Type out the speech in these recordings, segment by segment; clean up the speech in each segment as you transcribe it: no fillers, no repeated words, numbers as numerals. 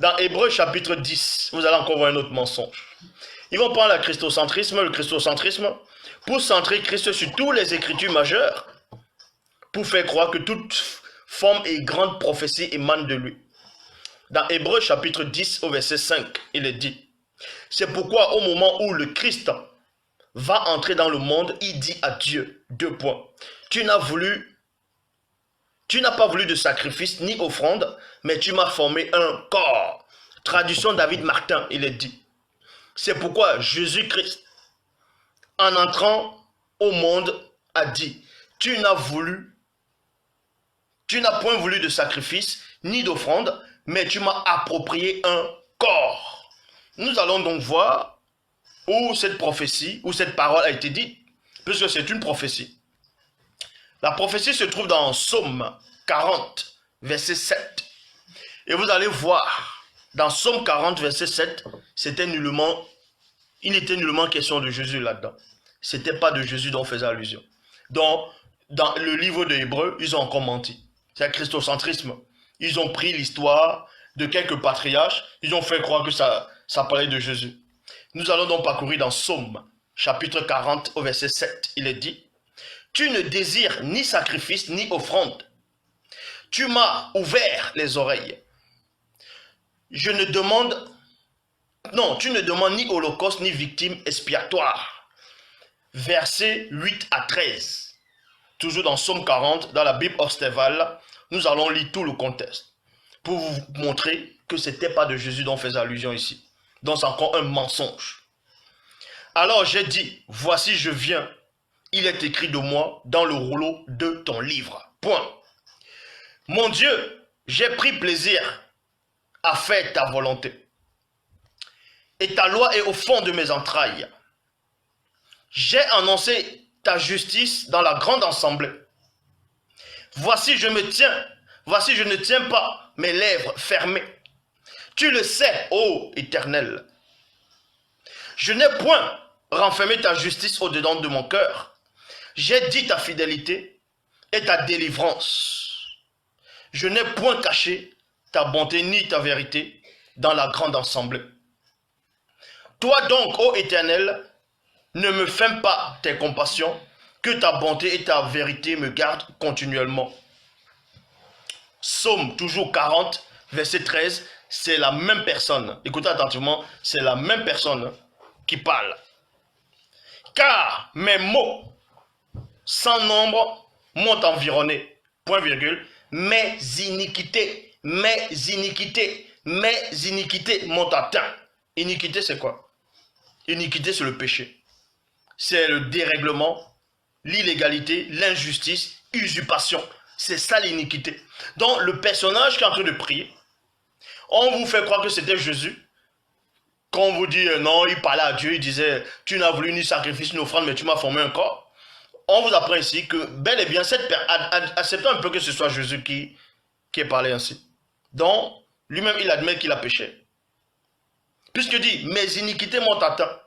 Dans Hébreux chapitre 10, vous allez encore voir un autre mensonge. Ils vont prendre le christocentrisme, pour centrer Christ sur toutes les écritures majeures, pour faire croire que toute forme et grande prophétie émane de lui. Dans Hébreux chapitre 10 au verset 5, il est dit, c'est pourquoi au moment où le Christ va entrer dans le monde, il dit à Dieu, tu n'as pas voulu de sacrifice ni offrande, mais tu m'as formé un corps. Traduction David Martin, il est dit. C'est pourquoi Jésus-Christ, en entrant au monde, a dit, tu n'as point voulu de sacrifice ni d'offrande, mais tu m'as approprié un corps. Nous allons donc voir où cette prophétie, où cette parole a été dite, puisque c'est une prophétie. La prophétie se trouve dans Psaume 40, verset 7. Et vous allez voir, dans Psaume 40, verset 7, il n'était nullement question de Jésus là-dedans. Ce n'était pas de Jésus dont on faisait allusion. Donc, dans le livre de Hébreux, ils ont encore menti. C'est un christocentrisme. Ils ont pris l'histoire de quelques patriarches, ils ont fait croire que ça parlait de Jésus. Nous allons donc parcourir dans Psaume, chapitre 40, au verset 7. Il est dit, « Tu ne désires ni sacrifice ni offrande. Tu m'as ouvert les oreilles. Tu ne demandes ni holocauste ni victime expiatoire. » Versets 8 à 13. Toujours dans Psaume 40, dans la Bible Ostéval, nous allons lire tout le contexte pour vous montrer que ce n'était pas de Jésus dont on faisait allusion ici. Donc c'est encore un mensonge. Alors j'ai dit, voici je viens. Il est écrit de moi dans le rouleau de ton livre. Point. Mon Dieu, j'ai pris plaisir à faire ta volonté. Et ta loi est au fond de mes entrailles. J'ai annoncé ta justice dans la grande assemblée. Voici je ne tiens pas mes lèvres fermées. Tu le sais, ô Éternel. Je n'ai point renfermé ta justice au-dedans de mon cœur. J'ai dit ta fidélité et ta délivrance. Je n'ai point caché ta bonté ni ta vérité dans la grande assemblée. Toi donc, ô Éternel, ne me ferme pas tes compassions, que ta bonté et ta vérité me gardent continuellement. Psaume toujours 40, verset 13, c'est la même personne. Écoutez attentivement, c'est la même personne qui parle. Car mes maux sans nombre m'ont environné. Point virgule. Mes iniquités m'ont atteint. Iniquité, c'est quoi? Iniquité, c'est le péché. C'est le dérèglement, l'illégalité, l'injustice, usurpation. C'est ça l'iniquité. Donc le personnage qui est en train de prier, on vous fait croire que c'était Jésus. Quand on vous dit non, il parlait à Dieu, il disait tu n'as voulu ni sacrifice ni offrande, mais tu m'as formé un corps. On vous apprend ici que bel et bien, acceptons un peu que ce soit Jésus qui est parlé ainsi. Donc lui-même il admet qu'il a péché. Puisque dit mes iniquités m'ont atteint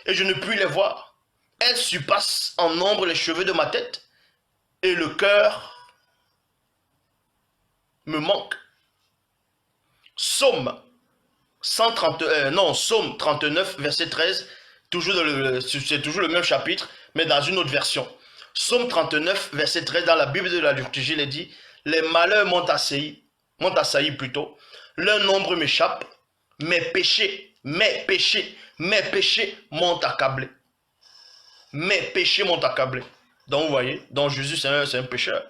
et je ne puis les voir. Elles surpassent en nombre les cheveux de ma tête et le cœur me manque. Psaume 39, verset 13, c'est toujours le même chapitre, mais dans une autre version. Psaume 39, verset 13, dans la Bible de la liturgie, il est dit, les malheurs m'ont assailli plutôt, leur nombre m'échappe, mes péchés m'ont accablé. Mes péchés m'ont accablé. Donc vous voyez, donc Jésus c'est un pécheur.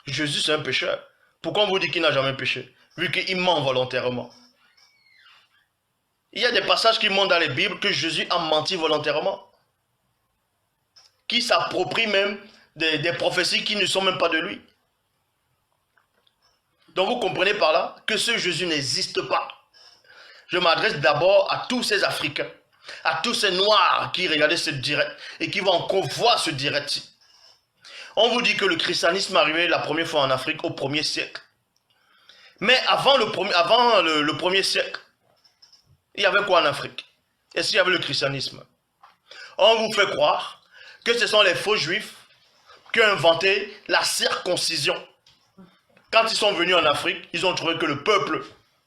Jésus c'est un pécheur. Pourquoi on vous dit qu'il n'a jamais péché? Vu qu'il ment volontairement. Il y a des passages qui montrent dans les Bibles que Jésus a menti volontairement. Qui s'approprie même des prophéties qui ne sont même pas de lui. Donc vous comprenez par là que ce Jésus n'existe pas. Je m'adresse d'abord à tous ces Africains, à tous ces Noirs qui regardaient ce direct et qui vont encore voir ce direct-ci. On vous dit que le christianisme est arrivé la première fois en Afrique au 1er siècle. Mais avant le 1er siècle, il y avait quoi en Afrique? Est-ce qu'il y avait le christianisme? On vous fait croire que ce sont les faux juifs qui ont inventé la circoncision. Quand ils sont venus en Afrique, ils ont trouvé que le peuple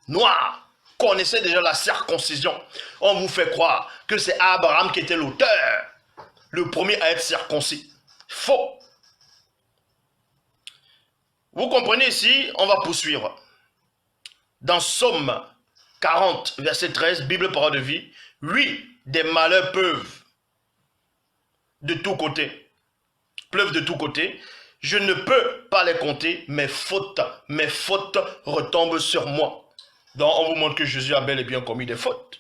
noirs, connaissaient déjà la circoncision. On vous fait croire que c'est Abraham qui était l'auteur, le premier à être circoncis. Faux. Vous comprenez ici, on va poursuivre. Dans Somme 40, verset 13, Bible parole de vie, oui, des malheurs pleuvent de tous côtés. Je ne peux pas les compter, mes fautes retombent sur moi. Donc on vous montre que Jésus a bel et bien commis des fautes.